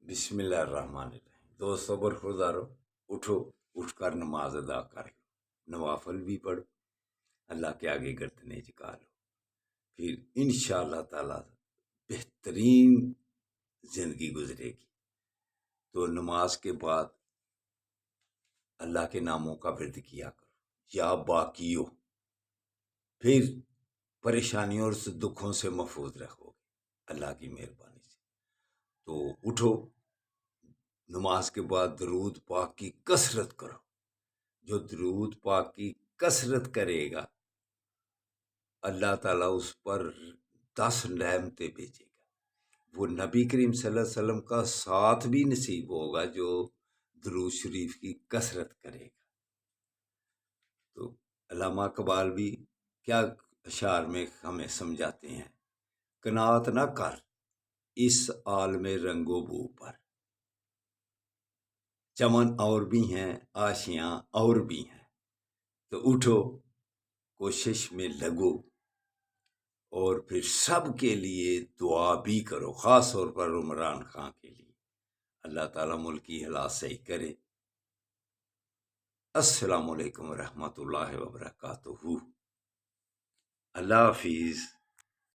بسم اللہ الرحمن الرحیم۔ دوستو برخوردارو، اٹھو، اٹھ کر نماز ادا کرو، نوافل بھی پڑھو، اللہ کے آگے گردنیں جھکا لو، پھر انشاءاللہ تعالی بہترین زندگی گزرے گی۔ تو نماز کے بعد اللہ کے ناموں کا ورد کیا کرو، یا باقیو، پھر پریشانیوں اور دکھوں سے محفوظ رکھو گے اللہ کی مہربانی سے۔ تو اٹھو، نماز کے بعد درود پاک کی کثرت کرو۔ جو درود پاک کی کثرت کرے گا اللہ تعالیٰ اس پر 10 نعمتیں بھیجے گا۔ وہ نبی کریم صلی اللہ علیہ وسلم کا ساتھ بھی نصیب ہوگا جو درود شریف کی کثرت کرے گا۔ تو علامہ اقبال بھی کیا اشعار میں ہمیں سمجھاتے ہیں، قناعت نہ کر اس عالم رنگ و بو پر، چمن اور بھی ہیں آشیاں اور بھی ہیں۔ تو اٹھو، کوشش میں لگو، اور پھر سب کے لیے دعا بھی کرو، خاص طور پر عمران خان کے لیے، اللہ تعالیٰ ملک کی حالات صحیح کرے۔ السلام علیکم ورحمۃ اللہ وبرکاتہ۔ اللہ حافظ۔